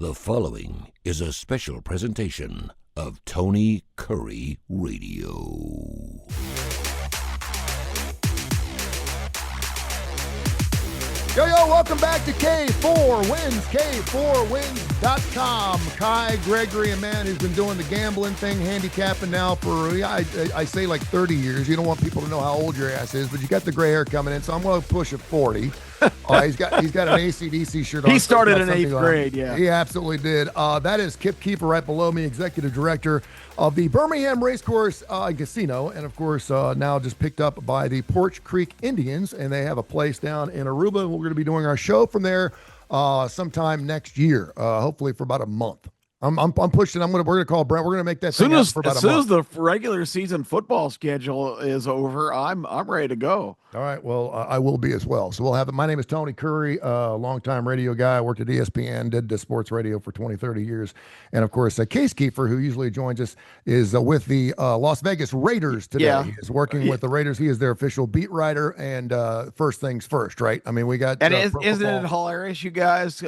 The following is a special presentation of Tony Kurre Radio. Yo, welcome back to K4Wins, K4Wins.com. Kai, Gregory, a man who's been doing the gambling thing, handicapping now for, I say like 30 years. You don't want people to know how old your ass is, but you got the gray hair coming in, so I'm going to push at 40. He's got an AC/DC shirt on. He started in 8th grade, yeah. He absolutely did. That is Kip Keefer right below me, executive director of the Birmingham Racecourse and Casino, and of course now just picked up by the Porch Creek Indians, and they have a place down in Aruba. We're going to be doing our show from there sometime next year, hopefully for about a month. I'm pushing. We're gonna call Brent. We're gonna make that thing for about a month. As soon as the regular season football schedule is over, I'm ready to go. All right. Well, I will be as well. So we'll have it. My name is Tony Kurre, longtime radio guy. I worked at ESPN, did the sports radio for 20, 30 years. And of course, Case Keefer, who usually joins us, is with the Las Vegas Raiders today. Yeah. He is working with the Raiders. He is their official beat writer. And first things first, right? I mean, we got. And isn't it hilarious, you guys?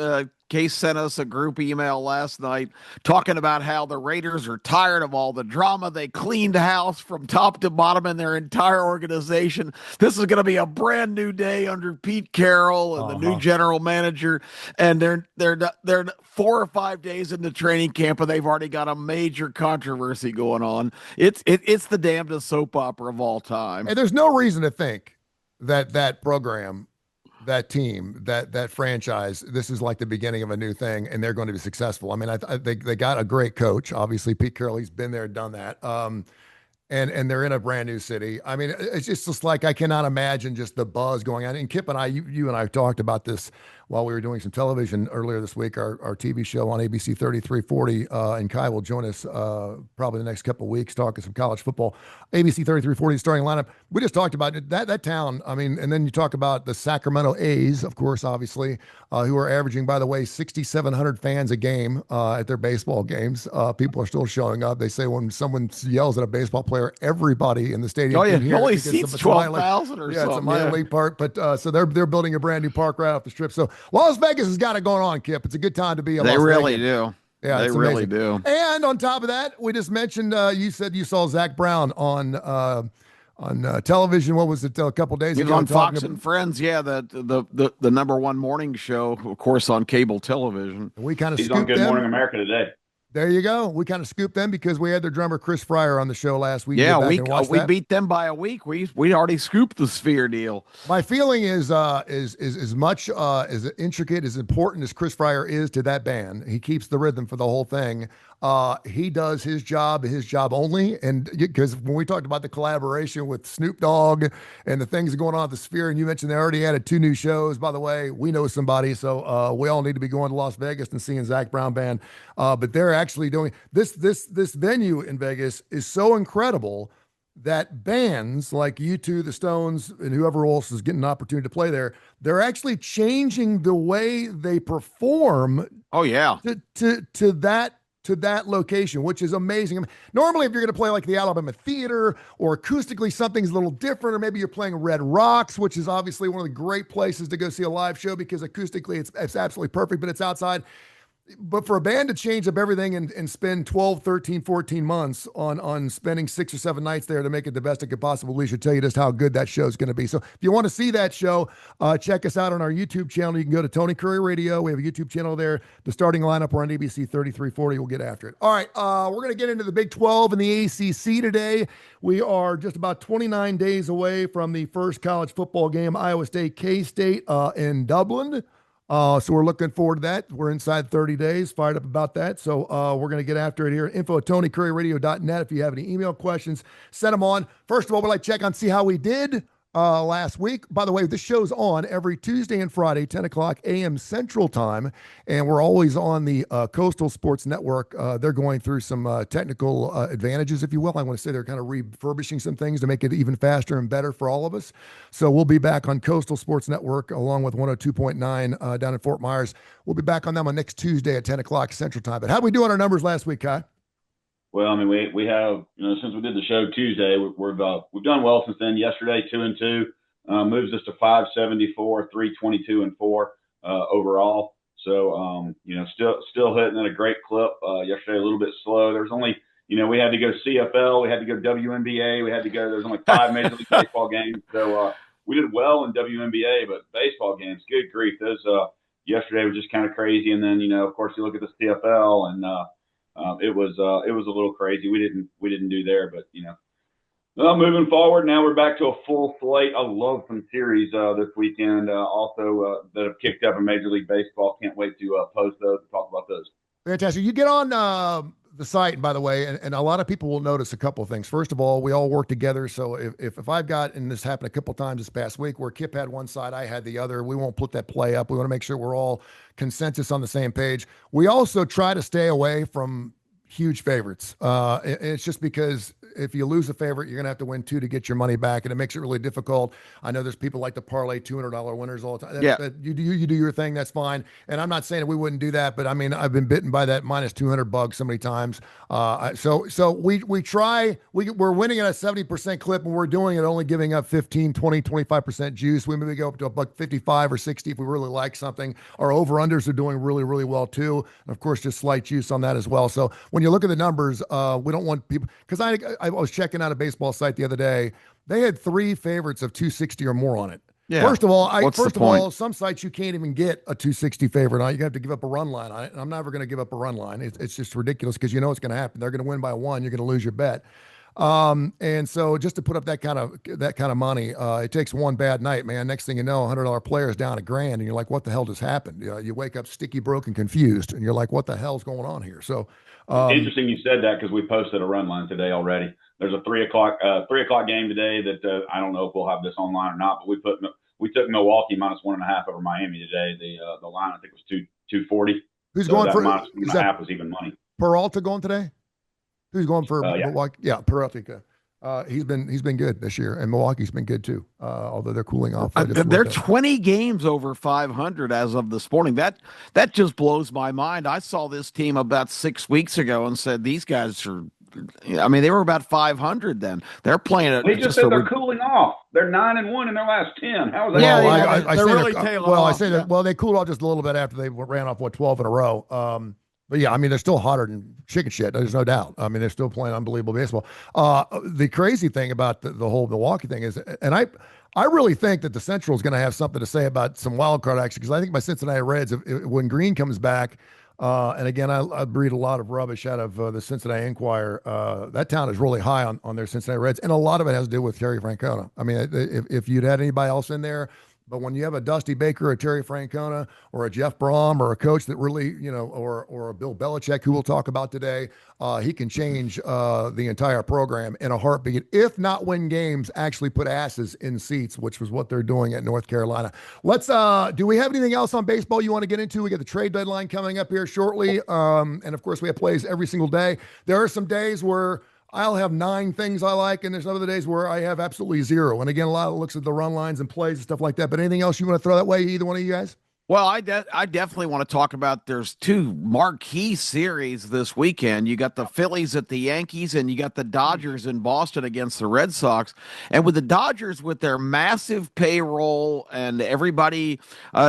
Case sent us a group email last night talking about how the Raiders are tired of all the drama. They cleaned house from top to bottom in their entire organization. This is going to be a brand new day under Pete Carroll and the new general manager. And they're 4 or 5 days into training camp, and they've already got a major controversy going on. It's the damnedest soap opera of all time. And there's no reason to think that program, that team, that franchise, this is like the beginning of a new thing, and they're going to be successful. I mean, they got a great coach, obviously Pete Carroll. He's been there, done that, and they're in a brand new city. I mean, it's just like I cannot imagine just the buzz going on. And Kip and I, you and I talked about this while we were doing some television earlier this week, our TV show on ABC 3340, and Kai will join us probably the next couple of weeks talking some college football. ABC 3340 starting lineup. We just talked about it, that town. I mean, and then you talk about the Sacramento A's, of course, obviously, who are averaging, by the way, 6,700 fans a game at their baseball games. People are still showing up. They say when someone yells at a baseball player, everybody in the stadium can hear only it seats 12,000 or something. Yeah, it's a minor league park, but so they're building a brand new park right off the strip. So Las Vegas has got it going on, Kip. It's a good time to be a Las Vegas. They really do. Yeah, they really do. And on top of that, we just mentioned you said you saw Zach Brown on television. What was it a couple days ago? He was on Fox and Friends. Yeah, the number one morning show, of course, on cable television. We kind of he's on Good Morning America today. There you go. We kind of scooped them because we had their drummer Chris Fryer on the show last week. Yeah, we beat them by a week. We already scooped the Sphere deal. My feeling is as much as intricate, as important as Chris Fryer is to that band. He keeps the rhythm for the whole thing. He does his job only. And because when we talked about the collaboration with Snoop Dogg and the things going on at the Sphere, and you mentioned they already added 2 new shows. By the way, we know somebody, so we all need to be going to Las Vegas and seeing Zach Brown Band. But they're actually doing this venue in Vegas is so incredible that bands like U2, the Stones, and whoever else is getting an opportunity to play there, they're actually changing the way they perform. Oh yeah, to that location, which is amazing. I mean, normally, if you're going to play like the Alabama Theater or acoustically something's a little different, or maybe you're playing Red Rocks, which is obviously one of the great places to go see a live show because acoustically it's absolutely perfect, but it's outside. But for a band to change up everything and spend 12, 13, 14 months on spending 6 or 7 nights there to make it the best it could possibly should tell you just how good that show is going to be. So if you want to see that show, check us out on our YouTube channel. You can go to Tony Kurre Radio. We have a YouTube channel there. The starting lineup, we're on ABC 3340. We'll get after it. All right, we're going to get into the Big 12 and the ACC today. We are just about 29 days away from the first college football game, Iowa State, K-State in Dublin. So we're looking forward to that. We're inside 30 days, fired up about that. So we're going to get after it here. info@tonykurreradio.net. If you have any email questions, send them on. First of all, we'd like to check on, see how we did last week. By the way, this show's on every Tuesday and Friday, 10 o'clock a.m. Central Time, and we're always on the Coastal Sports Network. They're going through some technical advantages, if you will. I want to say they're kind of refurbishing some things to make it even faster and better for all of us. So we'll be back on Coastal Sports Network along with 102.9 down in Fort Myers. We'll be back on them on next Tuesday at 10 o'clock Central Time. But how did we do on our numbers last week, Kai? Well, I mean, we have, since we did the show Tuesday, we've done well since then. Yesterday, 2-2, moves us to 574, 322 and 4 overall. So, still hitting at a great clip. Yesterday, a little bit slow. There's only, we had to go CFL, we had to go WNBA, there's only 5 Major League Baseball games. So, we did well in WNBA, but baseball games, good grief. Those, yesterday was just kind of crazy. And then, of course, you look at the CFL and, it was a little crazy. We didn't do there, but, well, moving forward, now we're back to a full slate. I love some series this weekend also that have kicked up in Major League Baseball. Can't wait to post those and talk about those. Fantastic. You get on the site, by the way, and a lot of people will notice a couple of things. First of all, we all work together. So if I've got, and this happened a couple of times this past week, where Kip had one side, I had the other, we won't put that play up. We want to make sure we're all consensus on the same page. We also try to stay away from huge favorites. It's just because if you lose a favorite, you're going to have to win 2 to get your money back, and it makes it really difficult. I know there's people like to parlay $200 winners all the time. You do your thing, that's fine. And I'm not saying that we wouldn't do that, but I mean, I've been bitten by that minus 200 bug so many times. So we try, we're winning at a 70% clip, and we're doing it only giving up 15, 20, 25% juice. We maybe go up to $1.55 or 60 if we really like something. Our over-unders are doing really, really well too. And of course, just slight juice on that as well. So when you look at the numbers, we don't want people, because I was checking out a baseball site the other day. They had 3 favorites of 260 or more on it. Yeah. First of all, some sites you can't even get a 260 favorite on. You have to give up a run line on it. And I'm never going to give up a run line. It's just ridiculous because it's going to happen. They're going to win by 1. You're going to lose your bet. And so just to put up that kind of money, it takes one bad night, man. Next thing you know, $100 player is down $1,000, and you're like, what the hell just happened? You wake up sticky, broken, confused, and you're like, what the hell's going on here? So interesting you said that, because we posted a run line today already. There's a 3 o'clock game today that I don't know if we'll have this online or not, but we took Milwaukee minus 1.5 over Miami today. The line, I think, was 240. Who's going for minus 1.5 was even money. Peralta going today? Who's going for Milwaukee? Yeah, Peralta. He's been good this year, and Milwaukee's been good too. Although they're cooling off. They're 20 games over 500 as of this morning. That just blows my mind. I saw this team about 6 weeks ago and said these guys are. I mean, they were about 500 then. They're playing it. They just said they're cooling off. They're 9-1 in their last 10. How is that? Yeah, they're really tailing off. I say that. Well, they cooled off just a little bit after they ran off 12 in a row. But yeah, I mean, they're still hotter than chicken shit. There's no doubt. I mean, they're still playing unbelievable baseball. The crazy thing about the whole Milwaukee thing is, and I really think that the Central is going to have something to say about some wild card action, because I think my Cincinnati Reds, when Green comes back, and again, I breed a lot of rubbish out of the Cincinnati Enquirer. That town is really high on their Cincinnati Reds, and a lot of it has to do with Terry Francona. I mean, if you'd had anybody else in there, but when you have a Dusty Baker, a Terry Francona, or a Jeff Brom, or a coach that really, or a Bill Belichick, who we'll talk about today, he can change the entire program in a heartbeat, if not win games, actually put asses in seats, which was what they're doing at North Carolina. Let's, do we have anything else on baseball you want to get into? We got the trade deadline coming up here shortly. And of course, we have plays every single day. There are some days where I'll have 9 things I like, and there's other days where I have absolutely 0. And again, a lot of looks at the run lines and plays and stuff like that. But anything else you want to throw that way, either one of you guys? Well, I definitely want to talk about, there's 2 marquee series this weekend. You got the Phillies at the Yankees, and you got the Dodgers in Boston against the Red Sox. And with the Dodgers, with their massive payroll and everybody,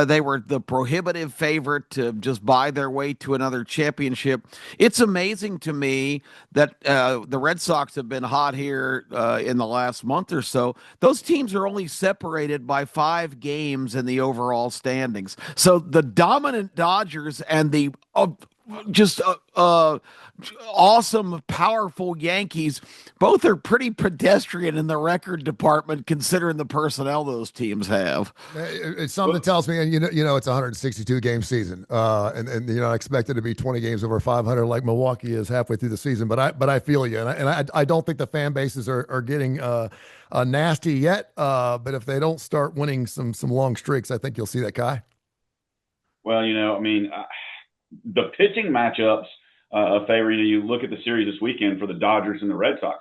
they were the prohibitive favorite to just buy their way to another championship. It's amazing to me that the Red Sox have been hot here in the last month or so. Those teams are only separated by 5 games in the overall standings. So the dominant Dodgers and the awesome, powerful Yankees, both are pretty pedestrian in the record department, considering the personnel those teams have. It's something that tells me, and it's a 162 game season, and you're not expected to be 20 games over 500 like Milwaukee is halfway through the season. But I feel you, and I don't think the fan bases are getting nasty yet. But if they don't start winning some long streaks, I think you'll see that, Kai. Well, the pitching matchups favor you. Look at the series this weekend for the Dodgers and the Red Sox.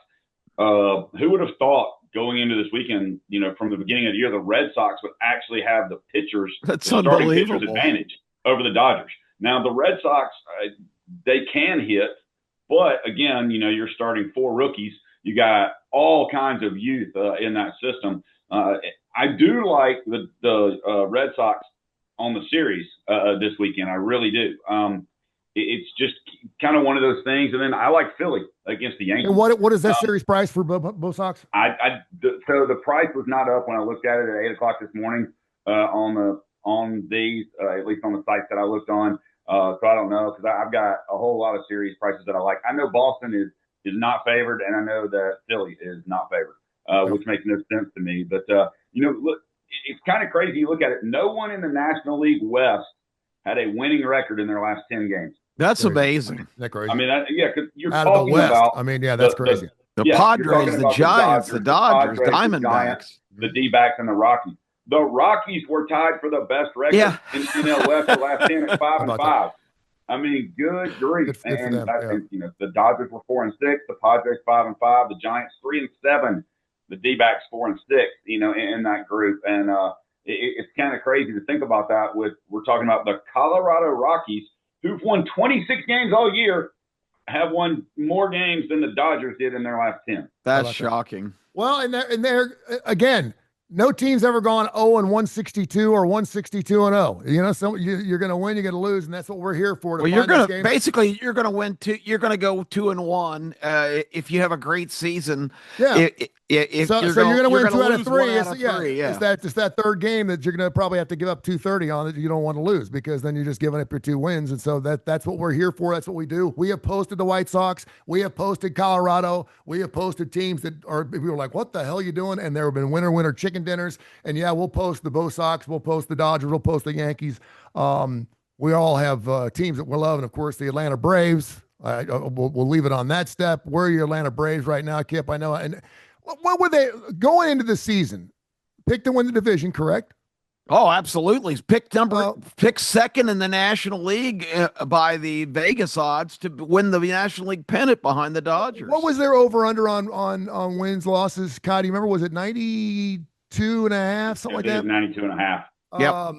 Who would have thought going into this weekend, from the beginning of the year, the Red Sox would actually have the starting pitchers advantage over the Dodgers. Now, the Red Sox, they can hit, but again, you're starting 4 rookies. You got all kinds of youth in that system. I do like the Red Sox on the series this weekend. I really do. It's just kind of one of those things. And then I like Philly against the Yankees. And what is that series price for both Sox? So the price was not up when I looked at it at 8:00 this morning on these, at least on the sites that I looked on. So I don't know, because I've got a whole lot of series prices that I like. I know Boston is not favored, and I know that Philly is not favored, which makes no sense to me. But, look, it's kind of crazy. You look at it. No one in the National League West had a winning record in their last 10 games. That's amazing. Isn't that crazy? I mean, because you're out talking of the West. about. I mean, yeah, that's crazy. The Padres, the Giants, the Dodgers, Diamondbacks, the D-backs, and the Rockies. The Rockies were tied for the best record in NL West the last 10 at 5-5. I mean, good grief. Good and I think the Dodgers were 4-6, the Padres 5-5, the Giants 3-7, the D-backs 4-6. In that group, and it's kind of crazy to think about that. We're talking about the Colorado Rockies, who've won 26 games all year, have won more games than the Dodgers did in their last 10. That's shocking. Well, and they're again, no team's ever gone 0-162 or 162-0. So you're going to win, you're going to lose, and that's what we're here for. You're going to basically you're going to win two. You're going to go 2-1 if you have a great season. Yeah. So you're going to win 2 out of 3. It's that third game that you're going to probably have to give up 230 on that you don't want to lose, because then you're just giving up your 2 wins. And so that's what we're here for. That's what we do. We have posted the White Sox. We have posted Colorado. We have posted teams that we were like, what the hell are you doing? And there have been winner chicken dinners. And we'll post the Bo Sox. We'll post the Dodgers. We'll post the Yankees. We all have teams that we love. And of course, the Atlanta Braves. We'll leave it on that step. Where are your Atlanta Braves right now, Kip? I know. And what were they going into the season? Picked to win the division, correct? Oh, absolutely. Picked second in the National League by the Vegas odds to win the National League pennant behind the Dodgers. What was their over/under on wins, losses? Kai, do you remember? Was it 92.5, something like that? 92.5. Yep.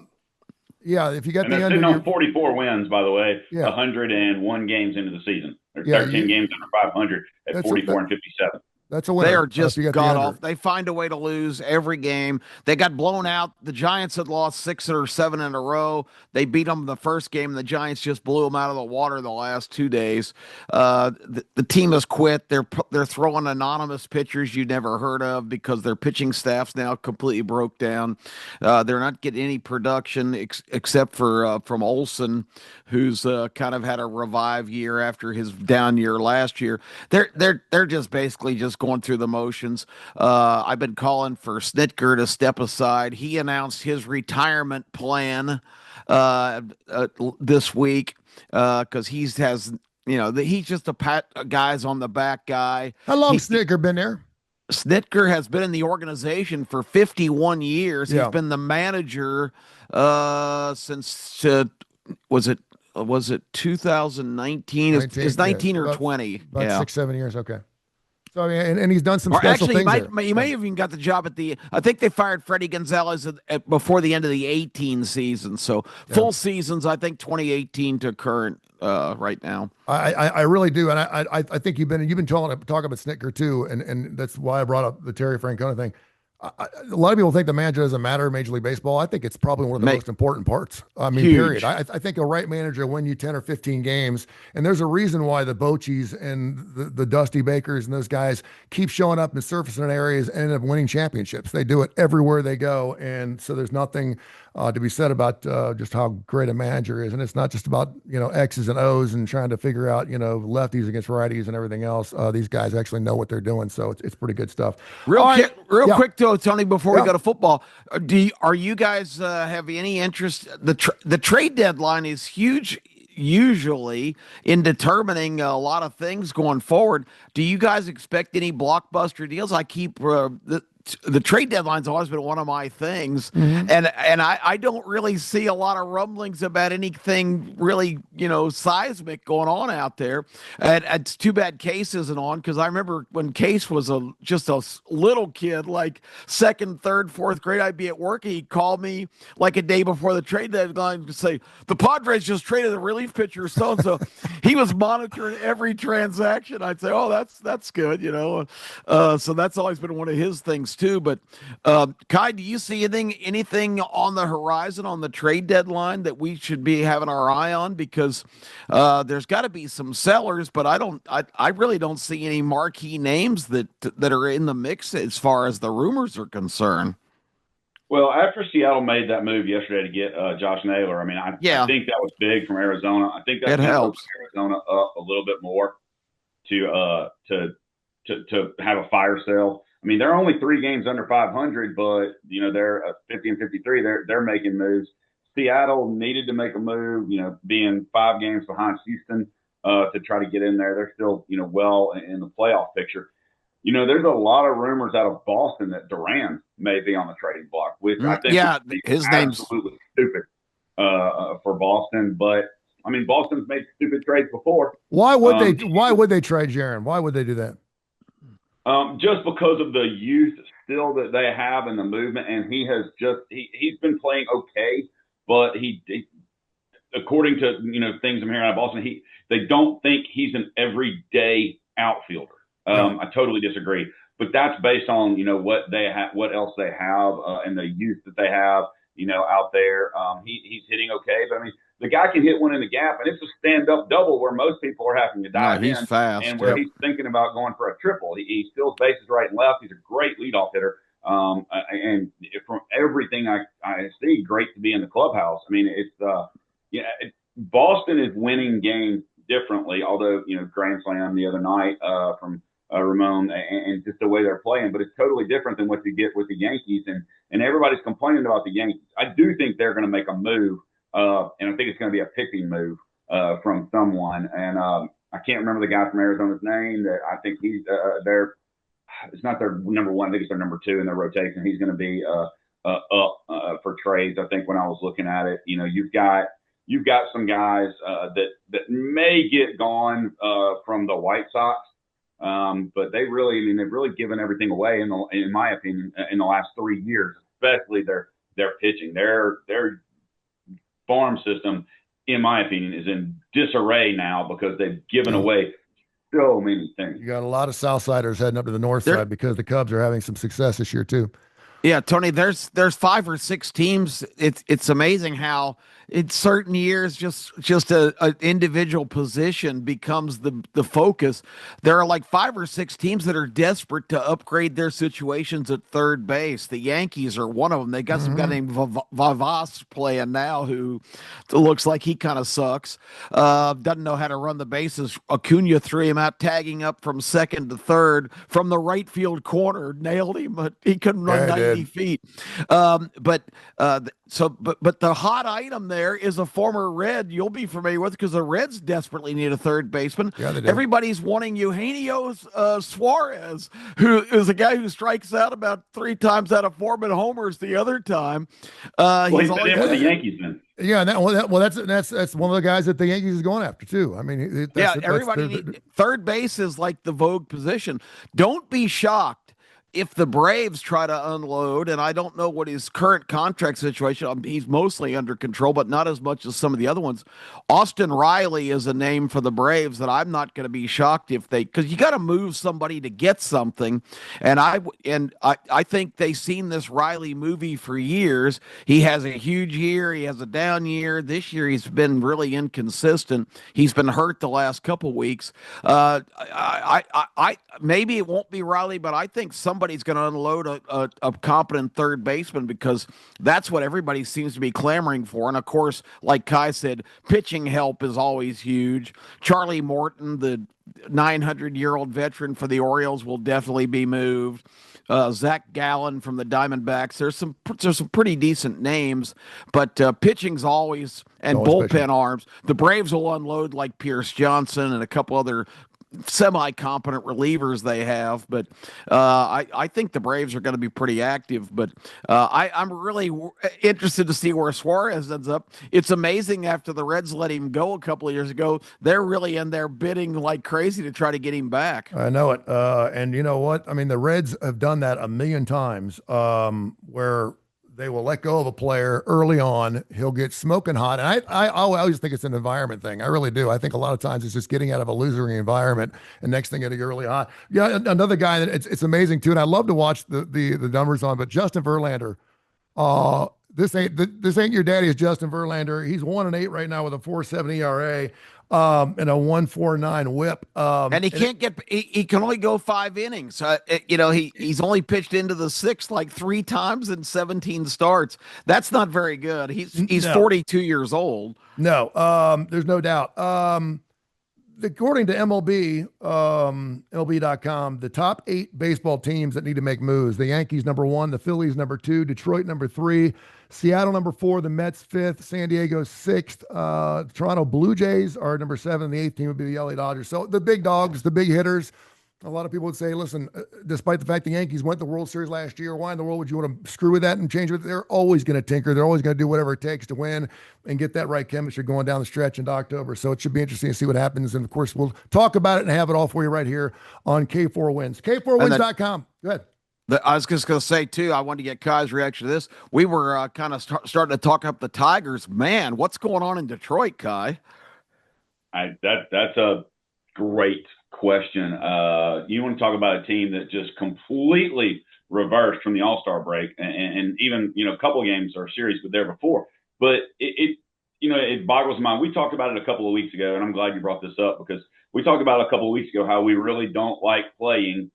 Yeah, if you got the under, under, 44 wins, by the way. Yeah. 101 games into the season. There's 13 games under 500 at 44 and 57. That's a winner. They are just god off. They find a way to lose every game. They got blown out. The Giants had lost 6 or 7 in a row. They beat them the first game. The Giants just blew them out of the water the last 2 days. The team has quit. They're throwing anonymous pitchers you never heard of because their pitching staff's now completely broke down. They're not getting any production except for from Olsen, who's kind of had a revive year after his down year last year. They're just basically just going through the motions. I've been calling for Snitker to step aside. He announced his retirement plan this week because he's just a pat guys on the back guy. How long Snitker been there? Snitker has been in the organization for 51 years. Yeah. He's been the manager since was it 2019? It's 19 or 20. About 6-7 years. Okay. So I mean, and he's done some special things. He may have even got the job at I think they fired Freddie Gonzalez before the end of the 18 season. So full seasons, I think 2018 to current right now. I really do, and I think you've been talking about Snitker too, and that's why I brought up the Terry Francona thing. A lot of people think the manager doesn't matter in Major League Baseball. I think it's probably one of the most important parts. I mean, huge. Period. I think a right manager will win you 10 or 15 games, and there's a reason why the Bochy's and the Dusty Bakers and those guys keep showing up and surfacing in areas and end up winning championships. They do it everywhere they go, and so there's nothing to be said about just how great a manager is. And it's not just about X's and O's and trying to figure out lefties against righties and everything else. These guys actually know what they're doing, so it's pretty good stuff. Real quick though, Tony, before we go to football, are you guys have any interest? The trade deadline is huge usually in determining a lot of things going forward. Do you guys expect any blockbuster deals? I keep the trade deadline's always been one of my things, and I don't really see a lot of rumblings about anything really seismic going on out there. And it's too bad Case isn't on, because I remember when Case was just a little kid, like 2nd, 3rd, 4th grade, I'd be at work and he'd call me like a day before the trade deadline to say the Padres just traded the relief pitcher so and so. He was monitoring every transaction. I'd say, oh, that's good, so that's always been one of his things Wins too. But Kai, do you see anything on the horizon on the trade deadline that we should be having our eye on? Because there's got to be some sellers, but I really don't see any marquee names that are in the mix as far as the rumors are concerned. Well, after Seattle made that move yesterday to get Josh Naylor, I mean, I think that was big from Arizona. I think that helps Arizona up a little bit more to have a fire sale. I mean, they're only 3 games under 500, but they're 50 and 53. They're making moves. Seattle needed to make a move. Being 5 games behind Houston to try to get in there. They're still well in the playoff picture. There's a lot of rumors out of Boston that Duran may be on the trading block, which I think his name's absolutely stupid for Boston. But I mean, Boston's made stupid trades before. Why would they trade Jaron? Why would they do that? Just because of the youth still that they have in the movement, and he's been playing okay, but he according to things I'm hearing out of Boston, they don't think he's an everyday outfielder. I totally disagree, but that's based on what they have, what else they have, and the youth that they have out there. He's hitting okay, but I mean the guy can hit one in the gap, and it's a stand-up double where most people are having to dive in. He's fast, and where he's thinking about going for a triple. He steals bases right and left. He's a great leadoff hitter, and from everything I see, great to be in the clubhouse. I mean, it's Boston is winning games differently. Although grand slam the other night from Ramon and just the way they're playing, but it's totally different than what you get with the Yankees, and everybody's complaining about the Yankees. I do think they're going to make a move, and I think it's going to be a pitching move from someone, and I can't remember the guy from Arizona's name. That I think he's it's not their number 1, I think it's their number 2 in their rotation. He's going to be up for trades. I think when I was looking at it, you've got some guys that may get gone from the White Sox. But they've really given everything away in my opinion, in the last 3 years, especially their pitching. Their farm system, in my opinion, is in disarray now because they've given away so many things. You got a lot of Southsiders heading up to the north side because the Cubs are having some success this year too. Yeah, Tony, there's 5 or 6 teams. It's amazing how in certain years just an individual position becomes the focus. There are like 5 or 6 teams that are desperate to upgrade their situations at third base. The Yankees are one of them. They got some guy named Vavas playing now who looks like he kind of sucks. Doesn't know how to run the bases. Acuna threw him out, tagging up from second to third from the right field corner, nailed him, but he couldn't run 90 feet. But the hot item there is a former Red you'll be familiar with because the Reds desperately need a third baseman. Yeah, they do. Everybody's wanting Eugenio Suarez, who is a guy who strikes out about 3 times out of 4 but homers the other time. He's been in with the Yankees then. Yeah, that's one of the guys that the Yankees is going after too. I mean, third base is like the vogue position. Don't be shocked if the Braves try to unload, and I don't know what his current contract situation, he's mostly under control, but not as much as some of the other ones. Austin Riley is a name for the Braves that I'm not going to be shocked if because you got to move somebody to get something. And I think they've seen this Riley movie for years. He has a huge year. He has a down year. This year he's been really inconsistent. He's been hurt the last couple weeks. Maybe it won't be Riley, but I think somebody's going to unload a competent third baseman because that's what everybody seems to be clamoring for. And of course, like Kai said, pitching help is always huge. Charlie Morton, the 900-year-old veteran for the Orioles, will definitely be moved. Zach Gallen from the Diamondbacks. There's some pretty decent names, but pitching's always bullpen arms. The Braves will unload like Pierce Johnson and a couple other semi-competent relievers they have, but I think the Braves are going to be pretty active, but I'm really interested to see where Suarez ends up. It's amazing after the Reds let him go a couple of years ago, they're really in there bidding like crazy to try to get him back. I know it. And you know what? I mean, the Reds have done that a million times where they will let go of a player early on. He'll get smoking hot. And I always think it's an environment thing. I really do. I think a lot of times it's just getting out of a losing environment, and next thing it'll get really hot. Yeah, another guy that it's amazing too, and I love to watch the numbers on, but Justin Verlander. This ain't your daddy's Justin Verlander. He's 1-8 right now with a 4.7 ERA. And a 1.49 whip. And he can only go 5 innings. He's only pitched into the sixth like 3 times in 17 starts. That's not very good. He's 42 years old. No, there's no doubt. According to MLB, MLB.com, the top 8 baseball teams that need to make moves: the Yankees #1, the Phillies #2, Detroit #3, Seattle #4, the Mets 5th, San Diego 6th, Toronto Blue Jays are #7. The 8th team would be the LA Dodgers. So the big dogs, the big hitters. A lot of people would say, listen, despite the fact the Yankees went the World Series last year, why in the world would you want to screw with that and change it? They're always going to tinker. They're always going to do whatever it takes to win and get that right chemistry going down the stretch into October. So it should be interesting to see what happens. And, of course, we'll talk about it and have it all for you right here on K4Wins. K4Wins.com. Go ahead. I was just going to say, too, I wanted to get Kai's reaction to this. We were kind of starting to talk up the Tigers. Man, what's going on in Detroit, Kai? That's a great question. You want to talk about a team that just completely reversed from the All-Star break, and even a couple of games or series were there before. But it boggles my mind. We talked about it a couple of weeks ago, and I'm glad you brought this up, because we talked about a couple of weeks ago how we really don't like playing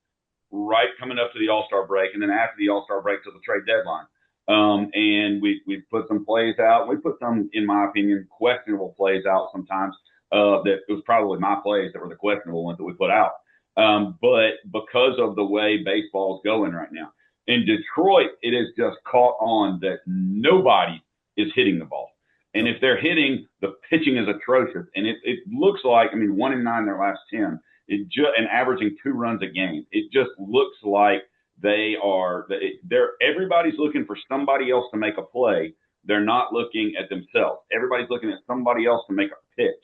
right coming up to the All-Star break and then after the All-Star break to the trade deadline. And we put some plays out. We put some, in my opinion, questionable plays out sometimes. That it was probably my plays that were the questionable ones that we put out. But because of the way baseball is going right now, in Detroit, it is just caught on that nobody is hitting the ball. And if they're hitting, the pitching is atrocious. And it looks like, 1-9 their last 10, and averaging 2 runs a game. It just looks like everybody's looking for somebody else to make a play. They're not looking at themselves. Everybody's looking at somebody else to make a pitch.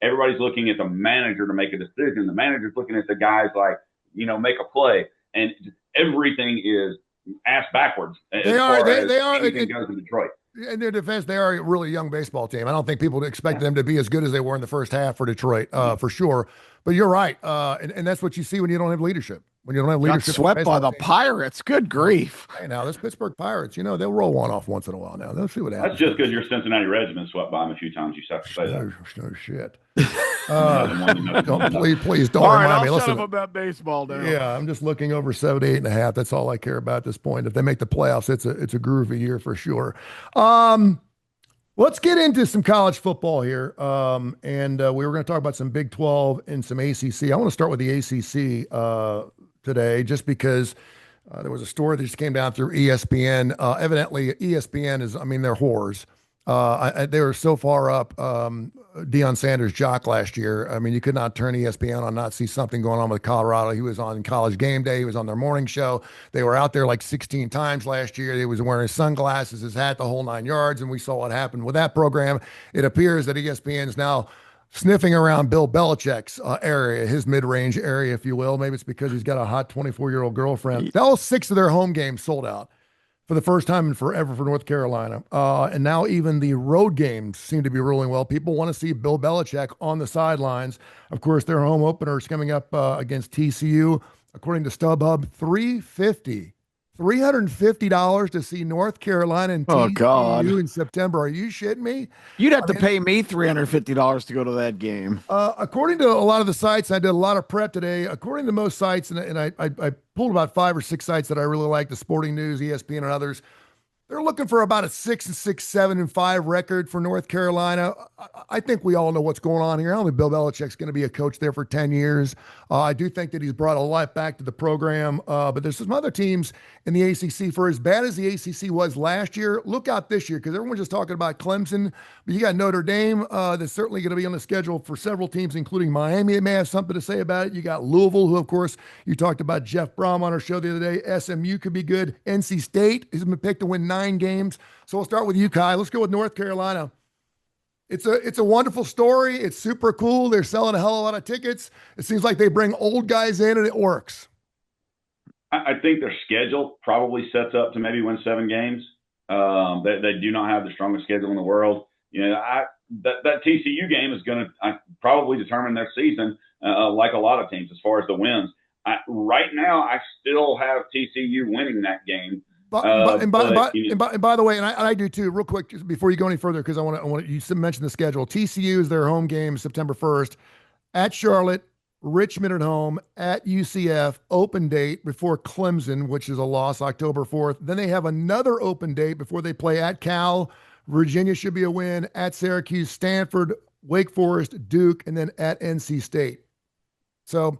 Everybody's looking at the manager to make a decision. The manager's looking at the guys like, make a play. And everything is ass backwards. They are. Anything goes in Detroit. In their defense, they are a really young baseball team. I don't think people expect them to be as good as they were in the first half for Detroit, for sure. But you're right. And that's what you see when you don't have leadership. When you don't have leadership. Got swept by the Pirates. Good grief. Hey, now, this Pittsburgh Pirates, they'll roll one off once in a while now. They'll see what happens. That's just because your Cincinnati Reds have been swept by them a few times. You have to say that. No shit. Please don't all remind right, me. I'll Listen, shut up about baseball now. Yeah, I'm just looking over 78.5. That's all I care about at this point. If they make the playoffs, it's a groovy year for sure. Let's get into some college football here. And we were going to talk about some Big 12 and some ACC. I want to start with the ACC today, just because there was a story that just came down through ESPN. Evidently, ESPN is, they're whores. They were so far up Deion Sanders' jock last year. You could not turn ESPN on, not see something going on with Colorado. He was on College Game Day. He was on their morning show. They were out there like 16 times last year. He was wearing sunglasses, his hat, the whole 9 yards, and we saw what happened with that program. It appears that ESPN is now sniffing around Bill Belichick's area, his mid-range area, if you will. Maybe it's because he's got a hot 24-year-old girlfriend. All 6 of their home games sold out for the first time in forever for North Carolina. And now even the road games seem to be rolling well. People want to see Bill Belichick on the sidelines. Of course, their home opener is coming up against TCU. According to StubHub, $350 to see North Carolina and TCU in September. Are you shitting me? You'd have to pay me $350 to go to that game. According to a lot of the sites, I did a lot of prep today. According to most sites, and I pulled about 5 or 6 sites that I really like, the Sporting News, ESPN, and others. They're looking for about a 6-6, 7-5 record for North Carolina. I think we all know what's going on here. I don't think Bill Belichick's going to be a coach there for 10 years. I do think that he's brought a lot back to the program. But there's some other teams in the ACC. For as bad as the ACC was last year, look out this year, because everyone's just talking about Clemson. But you got Notre Dame that's certainly going to be on the schedule for several teams, including Miami. They may have something to say about it. You got Louisville, who, of course, you talked about Jeff Brom on our show the other day. SMU could be good. NC State has been picked to win 9 games. So we'll start with you, Kai. Let's go with North Carolina. It's a wonderful story. It's super cool. They're selling a hell of a lot of tickets. It seems like they bring old guys in and it works. I think their schedule probably sets up to maybe win 7 games. They do not have the strongest schedule in the world. That TCU game is going to probably determine their season, like a lot of teams as far as the wins. Right now, I still have TCU winning that game. And by the way, and I do too. Real quick, just before you go any further, because I want you mentioned the schedule. TCU is their home game September 1st at Charlotte, Richmond at home, at UCF, open date before Clemson, which is a loss, October 4th. Then they have another open date before they play at Cal. Virginia should be a win, at Syracuse, Stanford, Wake Forest, Duke, and then at NC State. So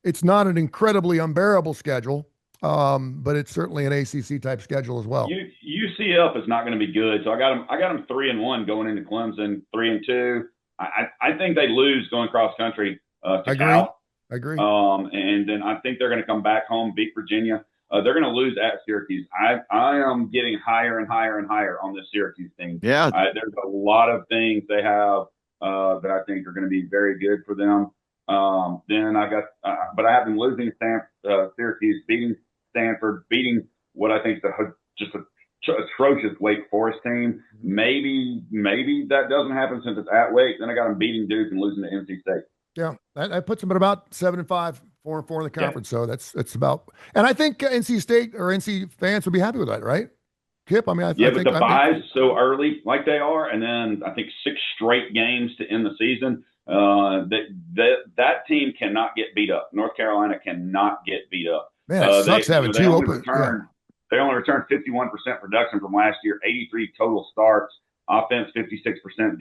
it's not an incredibly unbearable schedule. But it's certainly an ACC type schedule as well. UCF is not going to be good, so I got them 3-1 going into Clemson, 3-2. I think they lose going cross country to Cal. I agree. And then I think they're going to come back home, beat Virginia. They're going to lose at Syracuse. I am getting higher and higher and higher on this Syracuse team. Yeah, there's a lot of things they have that I think are going to be very good for them. Then but I have them losing Syracuse, beating Stanford, beating what I think is just an atrocious Wake Forest team. Maybe that doesn't happen since it's at Wake. Then I got them beating Duke and losing to NC State. Yeah, that puts them at about 7-5, 4-4 in the conference. Yeah. So that's about. And I think NC State or NC fans would be happy with that, right? Kip, I mean, but the buys so early, like they are, and then I think 6 straight games to end the season. That team cannot get beat up. North Carolina cannot get beat up. Man, it sucks having two open. They only returned 51% production from last year, 83 total starts, offense 56%,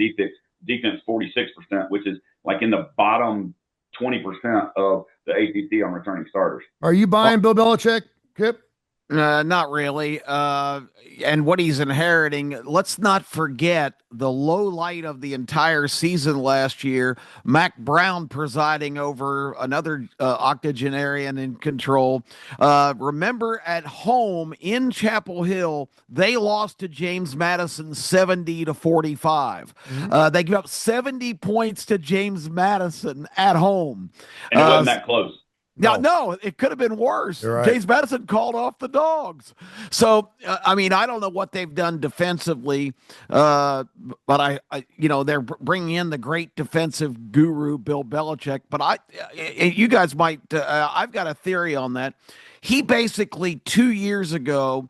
defense 46%, which is like in the bottom 20% of the ACC on returning starters. Are you buying Bill Belichick, Kip? Not really. And what he's inheriting, let's not forget the low light of the entire season last year. Mac Brown presiding over another octogenarian in control. Remember at home in Chapel Hill, they lost to James Madison 70-45. Mm-hmm. They gave up 70 points to James Madison at home. And it wasn't that close. No, it could have been worse. Right. James Madison called off the dogs. So, I mean, I don't know what they've done defensively, but they're bringing in the great defensive guru, Bill Belichick. But you guys might, I've got a theory on that. He basically 2 years ago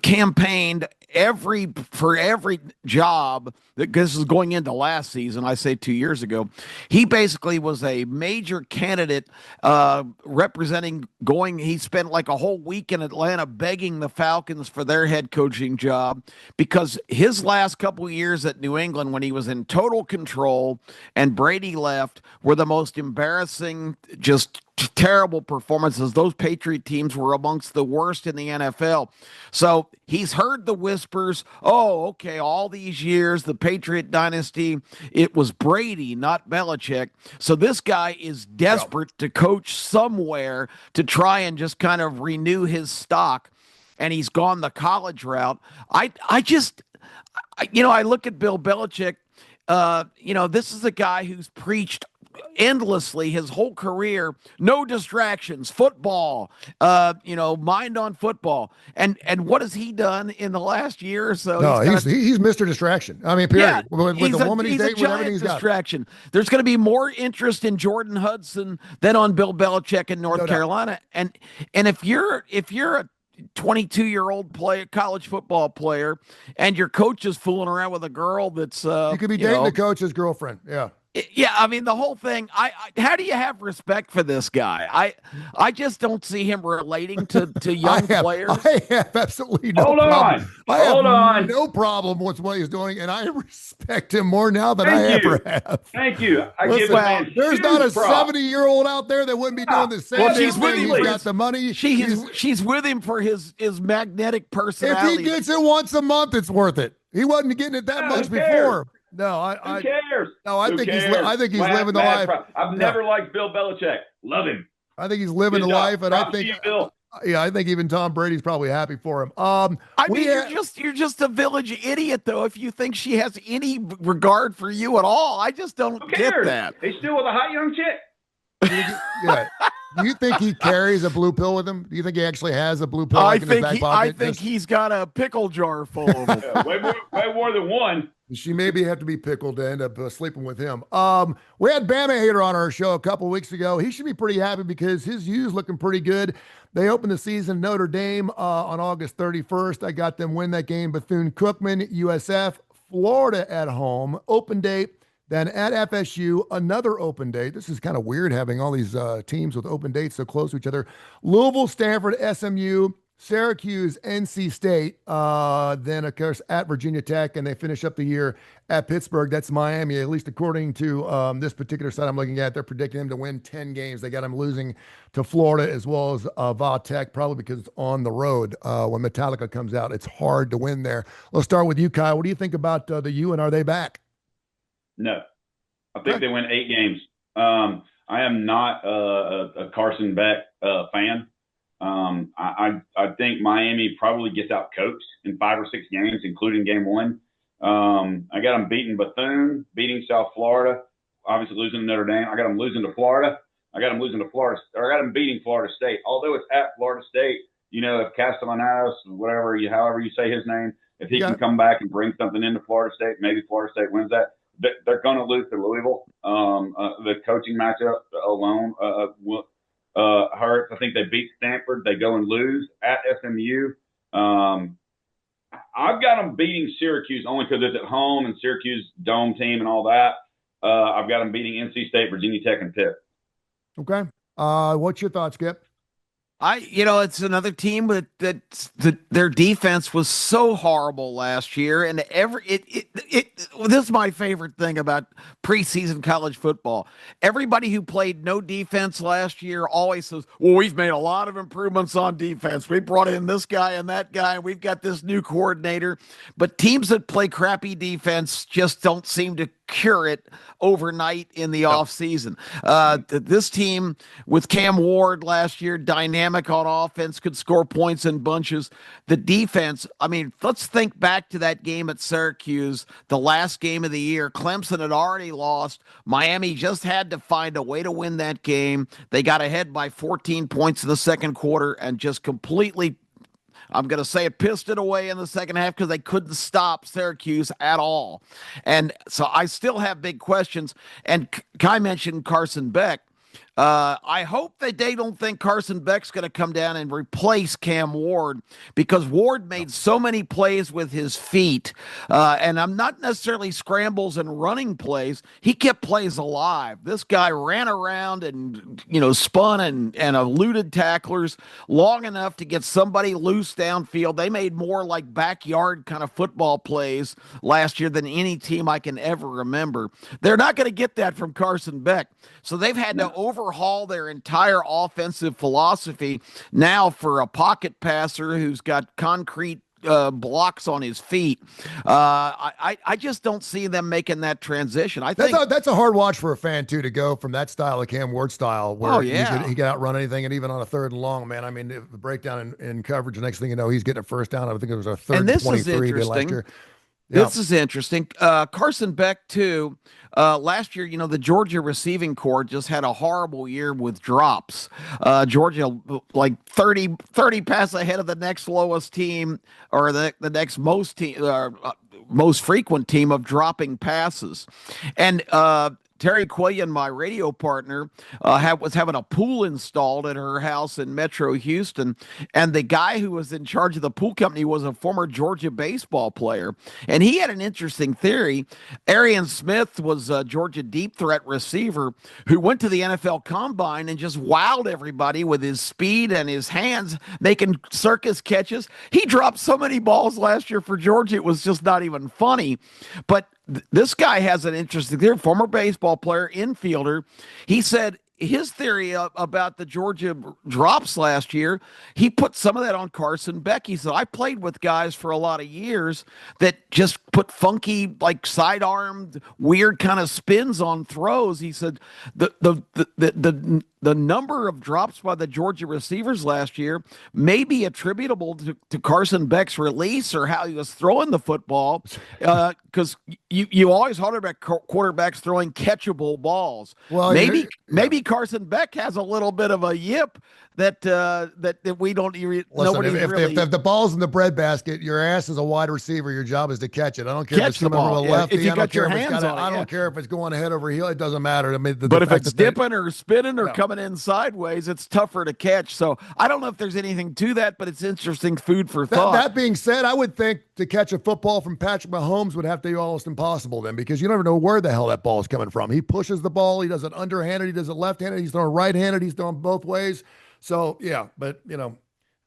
campaigned for every job that this is going into last season. I say 2 years ago, he basically was a major candidate representing going. He spent like a whole week in Atlanta begging the Falcons for their head coaching job because his last couple of years at New England, when he was in total control and Brady left, were the most embarrassing, just terrible performances. Those Patriot teams were amongst the worst in the NFL. So he's heard the whispers, all these years, the Patriot dynasty, it was Brady, not Belichick. So this guy is desperate to coach somewhere to try and just kind of renew his stock. And he's gone the college route. I look at Bill Belichick, this is a guy who's preached endlessly his whole career, no distractions, football, mind on football. And what has he done in the last year or so? No, he's Mr. Distraction. I mean, period. Yeah, with the woman he's dating, with everything he's got. Distraction. There's going to be more interest in Jordan Hudson than on Bill Belichick in North Carolina. And if you're a 22-year-old college football player and your coach is fooling around with a girl that's you could be dating the coach's girlfriend. Yeah, I mean, the whole thing, how do you have respect for this guy? I just don't see him relating to young players. I have absolutely no problem. Hold on. No problem with what he's doing, and I respect him more now than I ever have. Thank you. There's not a 70-year-old out there that wouldn't be doing the same thing. He's got the money. She's with him for his magnetic personality. If he gets it once a month, it's worth it. He wasn't getting it that much before. No, who cares? No, I think he's living the life. I've never liked Bill Belichick. Love him. I think he's living the life, and I think I think even Tom Brady's probably happy for him. You're just a village idiot, though, if you think she has any regard for you at all. I just don't get that. He's still with a hot young chick. Yeah. Do you think he carries a blue pill with him? Do you think he actually has a blue pill in his back pocket? I think he's got a pickle jar full of them. Yeah, way more than one. She maybe have to be pickled to end up sleeping with him. We had Bama Hater on our show a couple weeks ago. He should be pretty happy because his U's looking pretty good. They opened the season Notre Dame on August 31st. I got them win that game. Bethune-Cookman, USF, Florida at home, open date. Then at FSU, another open date. This is kind of weird having all these teams with open dates so close to each other. Louisville, Stanford, SMU, Syracuse, NC State. Then, of course, at Virginia Tech, and they finish up the year at Pittsburgh. That's Miami, at least according to this particular site I'm looking at. They're predicting them to win 10 games. They got them losing to Florida as well as Va Tech, probably because it's on the road. When Metallica comes out, it's hard to win there. Let's start with you, Kyle. What do you think about the U, and are they back? No, I think they win 8 games. I am not a Carson Beck fan. I think Miami probably gets out coached in 5 or 6 games, including game 1. I got them beating Bethune, beating South Florida, obviously losing to Notre Dame. I got them losing to Florida. I got them losing to Florida, or I got them beating Florida State. Although it's at Florida State, you know, if Castellanos, however you say his name, if he can come back and bring something into Florida State, maybe Florida State wins that. They're going to lose to Louisville. The coaching matchup alone hurts. I think they beat Stanford. They go and lose at SMU. I've got them beating Syracuse only because it's at home and Syracuse dome team and all that. I've got them beating NC State, Virginia Tech, and Pitt. Okay. What's your thoughts, Skip? It's another team that their defense was so horrible last year, and this is my favorite thing about preseason college football. Everybody who played no defense last year always says, "Well, we've made a lot of improvements on defense. We brought in this guy and that guy, and we've got this new coordinator." But teams that play crappy defense just don't seem to cure it overnight in the offseason. This team with Cam Ward last year, dynamic on offense, could score points in bunches. The defense, I mean, let's think back to that game at Syracuse, the last game of the year. Clemson had already lost. Miami just had to find a way to win that game. They got ahead by 14 points in the second quarter and just completely, I'm going to say it, pissed it away in the second half because they couldn't stop Syracuse at all. And so I still have big questions. And Kai mentioned Carson Beck. I hope that they don't think Carson Beck's going to come down and replace Cam Ward, because Ward made so many plays with his feet, and I'm not necessarily scrambles and running plays. He kept plays alive. This guy ran around and, spun and eluded tacklers long enough to get somebody loose downfield. They made more like backyard kind of football plays last year than any team I can ever remember. They're not going to get that from Carson Beck. So they've had to overhaul their entire offensive philosophy now for a pocket passer who's got concrete blocks on his feet. I just don't see them making that transition. I think that's a hard watch for a fan too, to go from that style to Cam Ward style, where he could outrun anything, and even on a 3rd and long, man. I mean, the breakdown in coverage, the next thing you know, he's getting a first down. I think it was a 3rd and 23 last year. This is interesting. Carson Beck, too. Last year, the Georgia receiving corps just had a horrible year with drops. Georgia, like 30 pass ahead of the next lowest team, or the next most frequent team of dropping passes. And Terry Quillian, my radio partner, was having a pool installed at her house in Metro Houston, and the guy who was in charge of the pool company was a former Georgia baseball player, and he had an interesting theory. Arian Smith was a Georgia deep threat receiver who went to the NFL Combine and just wowed everybody with his speed and his hands, making circus catches. He dropped so many balls last year for Georgia, it was just not even funny. But this guy has an interesting theory, former baseball player, infielder. He said his theory about the Georgia drops last year, he put some of that on Carson Beck. He said, I played with guys for a lot of years that just put funky, like side-armed, weird kind of spins on throws. He said the number of drops by the Georgia receivers last year may be attributable to Carson Beck's release or how he was throwing the football, because you always heard about quarterbacks throwing catchable balls. Well, maybe Carson Beck has a little bit of a yip that we don't Listen, nobody if really. if the ball's in the breadbasket, your ass is a wide receiver. Your job is to catch it. I don't care if Catch it's the coming from ball. a Yeah, lefty. if you I don't got your care if it's hands got. on it, I yeah. don't care if it's going head over heel. It doesn't matter. I mean, But if fact it's that they- dipping or spinning or No. coming in sideways, it's tougher to catch. So I don't know if there's anything to that, but it's interesting food for thought. That being said, I would think to catch a football from Patrick Mahomes would have to be almost impossible then, because you never know where the hell that ball is coming from. He pushes the ball. He does it underhanded. He does it left-handed. He's throwing right-handed. He's throwing both ways. So, yeah, but,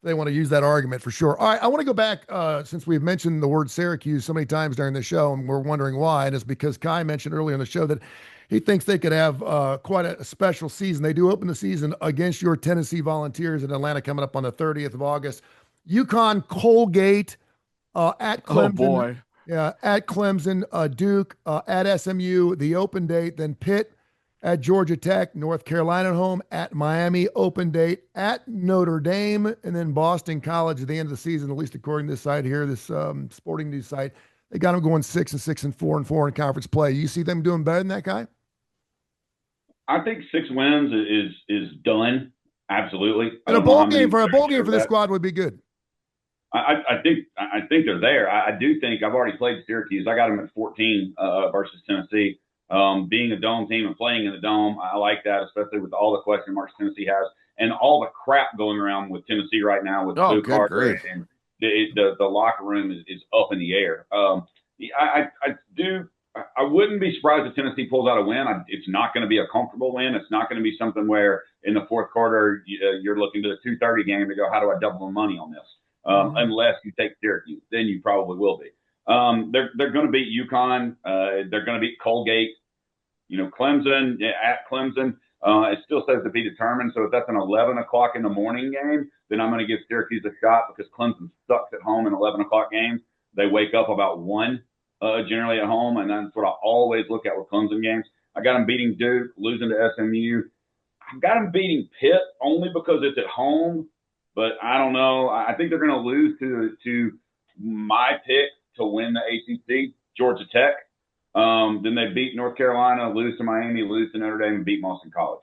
they want to use that argument for sure. All right, I want to go back since we've mentioned the word Syracuse so many times during the show, and we're wondering why. And it's because Kai mentioned earlier in the show that he thinks they could have quite a special season. They do open the season against your Tennessee Volunteers in Atlanta coming up on the 30th of August. UConn, Colgate, at Clemson. Oh, boy. Yeah, at Clemson, Duke, at SMU, the open date, then Pitt at Georgia Tech, North Carolina at home, at Miami, open date, at Notre Dame, and then Boston College at the end of the season, at least according to this site here, this sporting news site. They got them going 6-6 and 4-4 in conference play. You see them doing better than that, guy? I think 6 wins is done. Absolutely. And a bowl game for this squad would be good. I think they're there. I do think I've already played Syracuse. I got them at 14 versus Tennessee. Being a dome team and playing in the dome, I like that, especially with all the question marks Tennessee has and all the crap going around with Tennessee right now with Luke Carter, and the locker room is up in the air. I wouldn't be surprised if Tennessee pulls out a win. It's not going to be a comfortable win. It's not going to be something where in the fourth quarter you're looking to the 2:30 game to go, how do I double the money on this? Unless you take Syracuse, then you probably will be. They're going to beat UConn. They're going to beat Colgate. Clemson, at Clemson, it still says to be determined. So if that's an 11 o'clock in the morning game, then I'm going to give Syracuse a shot because Clemson sucks at home in 11 o'clock games. They wake up about 1 generally at home, and that's what I always look at with Clemson games. I got them beating Duke, losing to SMU. I've got them beating Pitt only because it's at home, but I don't know. I think they're going to lose to my pick to win the ACC, Georgia Tech. Then they beat North Carolina, lose to Miami, lose to Notre Dame, and beat Boston College.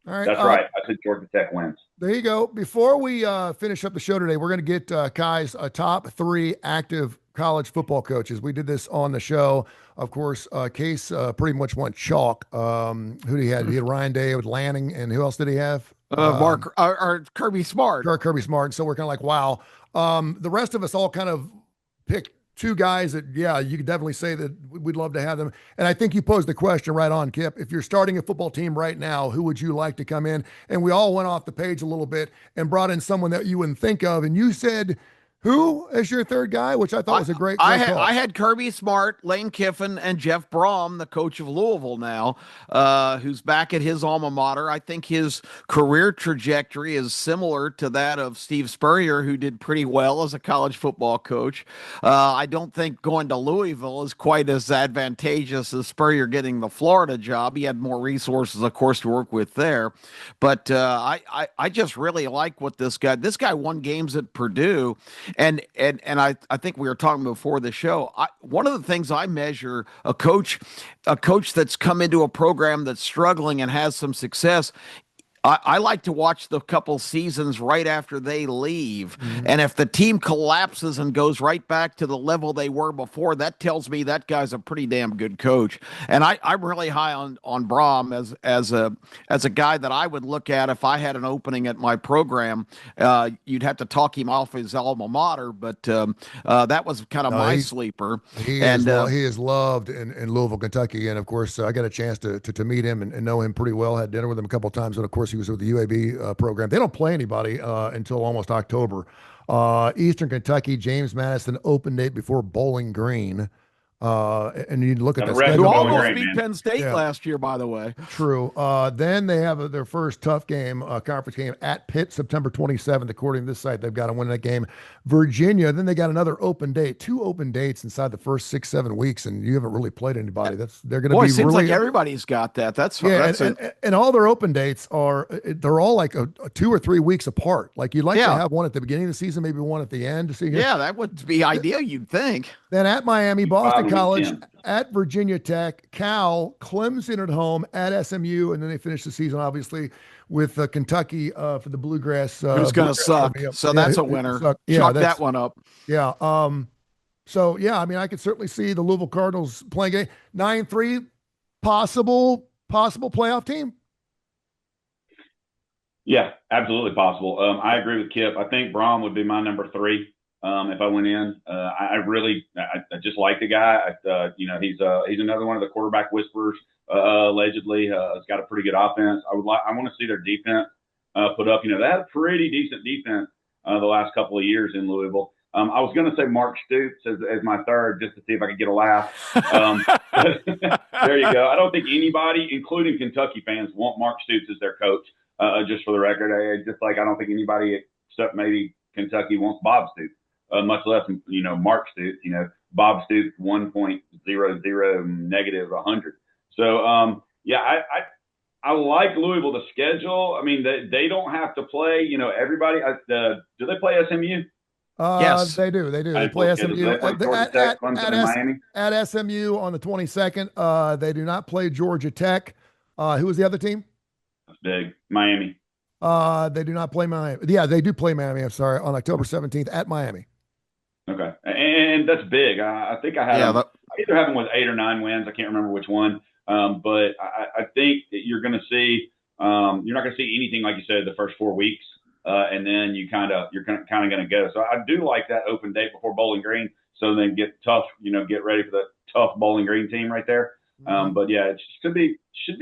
All right, that's right. I said Georgia Tech wins. There you go. Before we finish up the show today, we're going to get Kai's top 3 active college football coaches. We did this on the show. Of course, Case pretty much went chalk. Who did he have? He had Ryan Day with Lanning, and who else did he have? Mark or Kirby Smart. Kirby Smart. So we're kind of like, wow. The rest of us all kind of picked 2 guys that, yeah, you could definitely say that we'd love to have them. And I think you posed the question right on, Kip. If you're starting a football team right now, who would you like to come in? And we all went off the page a little bit and brought in someone that you wouldn't think of. And you said, who as your third guy, which I thought was a great call. I had Kirby Smart, Lane Kiffin, and Jeff Brom, the coach of Louisville now, who's back at his alma mater. I think his career trajectory is similar to that of Steve Spurrier, who did pretty well as a college football coach. I don't think going to Louisville is quite as advantageous as Spurrier getting the Florida job. He had more resources, of course, to work with there. But I just really like what this guy won games at Purdue. And I think we were talking before the show. One of the things I measure a coach that's come into a program that's struggling and has some success. I like to watch the couple seasons right after they leave. Mm-hmm. And if the team collapses and goes right back to the level they were before, that tells me that guy's a pretty damn good coach. And I'm really high on Brom as a guy that I would look at if I had an opening at my program. You'd have to talk him off his alma mater, but that was kind of my sleeper. He is loved in Louisville, Kentucky. And of course, I got a chance to meet him and know him pretty well. Had dinner with him a couple of times. And of course, he was with the UAB program. They don't play anybody until almost October. Eastern Kentucky, James Madison, open date before Bowling Green. And you look at the schedule. Who almost beat Penn State last year, by the way. True. Then they have their first tough game, conference game at Pitt, September 27th. According to this site, they've got to win that game. Virginia. Then they got another open date, 2 open dates inside the first 6-7 weeks, and you haven't really played anybody. They're going to be. It seems like everybody's got that. That's and all their open dates they're all like a 2 or 3 weeks apart. Like you'd like to have one at the beginning of the season, maybe one at the end. That would be ideal. You'd think. Then at Miami, Boston Boston College, Week 10. at Virginia Tech, Cal, Clemson at home, at SMU, and then they finish the season obviously with Kentucky for the Bluegrass. Who's going to Bluegrass suck? Derby. So that's a winner. Chalk that one up. Yeah. So yeah, I mean, I could certainly see the Louisville Cardinals playing a 9-3, possible playoff team. Yeah, absolutely possible. I agree with Kip. I think Braum would be my number 3 if I went in. I just like the guy. He's another one of the quarterback whisperers. Allegedly, has got a pretty good offense. I want to see their defense put up. They had a pretty decent defense the last couple of years in Louisville. I was going to say Mark Stoops as my third, just to see if I could get a laugh. There you go. I don't think anybody, including Kentucky fans, want Mark Stoops as their coach. Just for the record, I don't think anybody except maybe Kentucky wants Bob Stoops, much less Mark Stoops. Bob Stoops 1.00 negative 100. So I like Louisville. The schedule. I mean, they don't have to play. Everybody. Do they play SMU? Yes, they do. They play SMU at SMU on the 22nd. They do not play Georgia Tech. Who was the other team? That's big. Miami. They do not play Miami. Yeah, they do play Miami. I'm sorry, on October 17th at Miami. Okay, and that's big. I think I had. I either have them with 8 or 9 wins. I can't remember which one. But I think that you're going to see. You're not going to see anything like you said the first 4 weeks. And then you're kind of going to go. So I do like that open date before Bowling Green, so then get tough. Get ready for the tough Bowling Green team right there. But yeah, it should be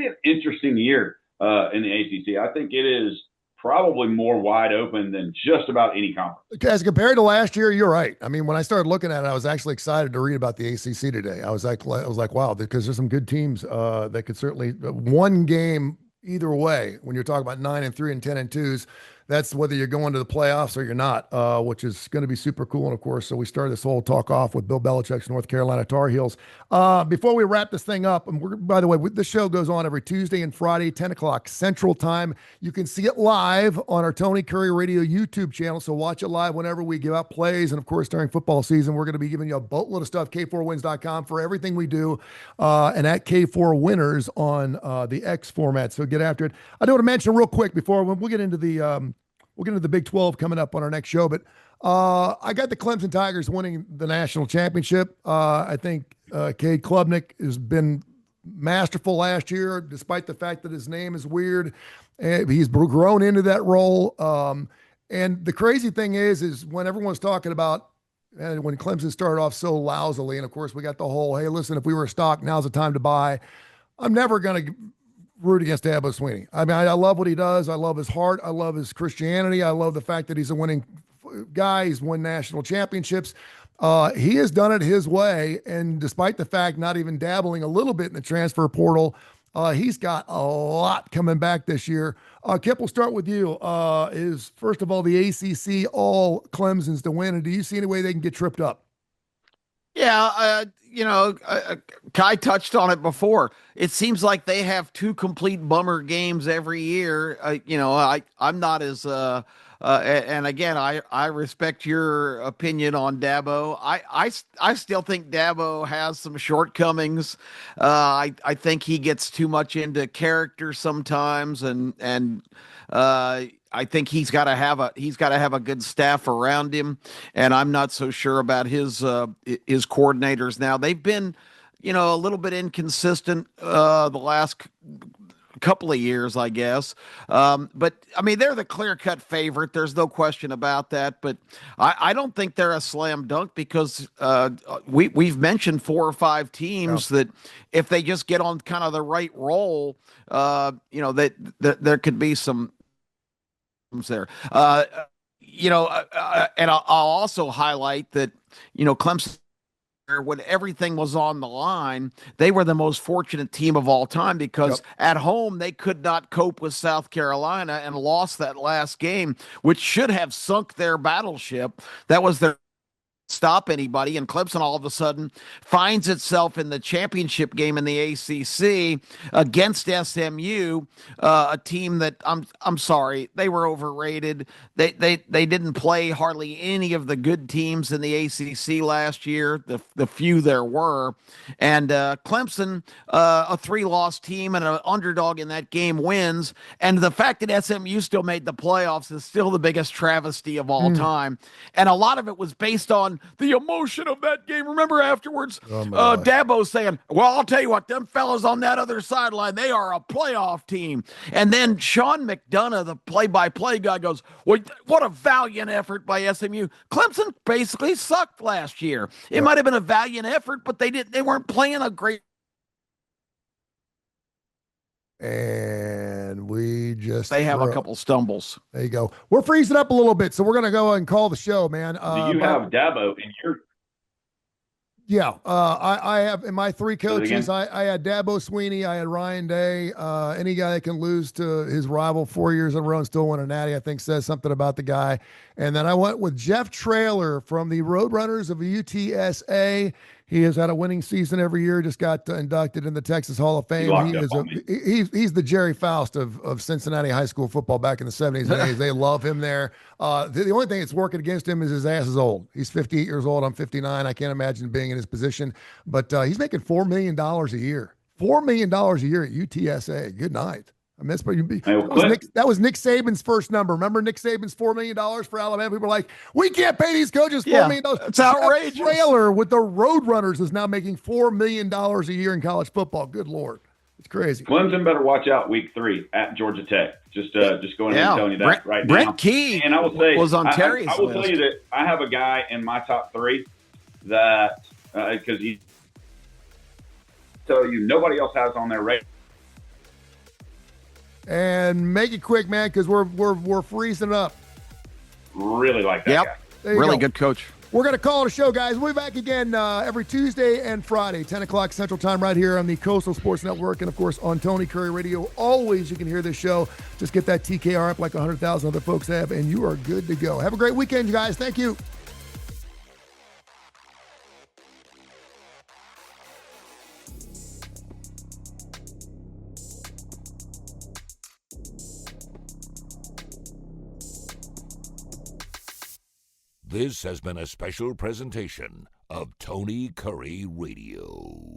an interesting year in the ACC. I think it is probably more wide open than just about any conference. As compared to last year, you're right. I mean, when I started looking at it, I was actually excited to read about the ACC today. I was like, wow, because there's some good teams that could certainly one game either way. When you're talking about 9-3 and 10-2s. That's whether you're going to the playoffs or you're not, which is going to be super cool. And of course, so we started this whole talk off with Bill Belichick's North Carolina Tar Heels. Before we wrap this thing up, and by the way, this show goes on every Tuesday and Friday, 10 o'clock Central Time. You can see it live on our Tony Kurre Radio YouTube channel. So watch it live whenever we give out plays. And of course, during football season, we're going to be giving you a boatload of stuff, K4Wins.com for everything we do, and at K4Winners on the X format. So get after it. I do want to mention real quick before we'll get into the Big 12 coming up on our next show, but I got the Clemson Tigers winning the national championship. I think Cade Klubnik has been masterful last year, despite the fact that his name is weird. He's grown into that role. And the crazy thing is when everyone's talking about when Clemson started off so lousily, and of course we got the whole, hey, listen, if we were a stock, now's the time to buy. I'm never going to root against Dabo Swinney. I mean, I love what he does. I love his heart. I love his Christianity. I love the fact that he's a winning guy. He's won national championships. He has done it his way. And despite the fact not even dabbling a little bit in the transfer portal, he's got a lot coming back this year. Kip, we'll start with you. Is first of all, the ACC all Clemson's to win. And do you see any way they can get tripped up? Yeah, Kai touched on it before. It seems like they have 2 complete bummer games every year. I'm not as and again, I respect your opinion on Dabo. I still think Dabo has some shortcomings. I think he gets too much into character sometimes, and I think he's got to have a good staff around him, and I'm not so sure about his coordinators now. They've been, a little bit inconsistent the last couple of years, I guess. But I mean, they're the clear-cut favorite. There's no question about that. But I don't think they're a slam dunk because we've mentioned 4 or 5 teams that if they just get on kind of the right roll, that there could be some there. And I'll also highlight that, Clemson, when everything was on the line, they were the most fortunate team of all time because at home they could not cope with South Carolina and lost that last game, which should have sunk their battleship. That was their stop anybody, and Clemson all of a sudden finds itself in the championship game in the ACC against SMU, a team that I'm sorry, they were overrated. They didn't play hardly any of the good teams in the ACC last year, the few there were, and Clemson, a 3-loss team and an underdog in that game, wins. And the fact that SMU still made the playoffs is still the biggest travesty of all time. And a lot of it was based on the emotion of that game. Remember afterwards, Dabo saying, well, I'll tell you what, them fellas on that other sideline, they are a playoff team. And then Sean McDonough, the play-by-play guy, goes, well, what a valiant effort by SMU. Clemson basically sucked last year. It might have been a valiant effort, but they weren't playing a great. And they have a couple stumbles. There you go. We're freezing up a little bit, so we're going to go and call the show, man. Do you have Dabo in your? Yeah, I have in my 3 coaches. I had Dabo Sweeney, I had Ryan Day. Any guy that can lose to his rival 4 years in a row and still win a natty, I think says something about the guy. And then I went with Jeff Traylor from the Roadrunners of UTSA. He has had a winning season every year. Just got inducted in the Texas Hall of Fame. He's the Jerry Faust of Cincinnati high school football back in the 70s and 80s. They love him there. The only thing that's working against him is his ass is old. He's 58 years old. I'm 59. I can't imagine being in his position. But he's making $4 million a year. $4 million a year at UTSA. Good night. I miss, but that was Nick Saban's first number. Remember Nick Saban's $4 million for Alabama? People were like, we can't pay these coaches $4 million. It's outrageous. Trailer with the Roadrunners is now making $4 million a year in college football. Good Lord. It's crazy. Clemson better watch out week 3 at Georgia Tech. Just going in and telling you that right now. Brent Key and I will say, was on Terry's I will tell you that I have a guy in my top 3 that, because he tell you nobody else has on their radar. And make it quick, man, because we're freezing up. Really like that guy. Really good coach. We're going to call it a show, guys. We'll be back again every Tuesday and Friday, 10 o'clock Central Time, right here on the Coastal Sports Network and, of course, on Tony Kurre Radio. Always you can hear this show. Just get that TKR up like 100,000 other folks have, and you are good to go. Have a great weekend, you guys. Thank you. This has been a special presentation of Tony Kurre Radio.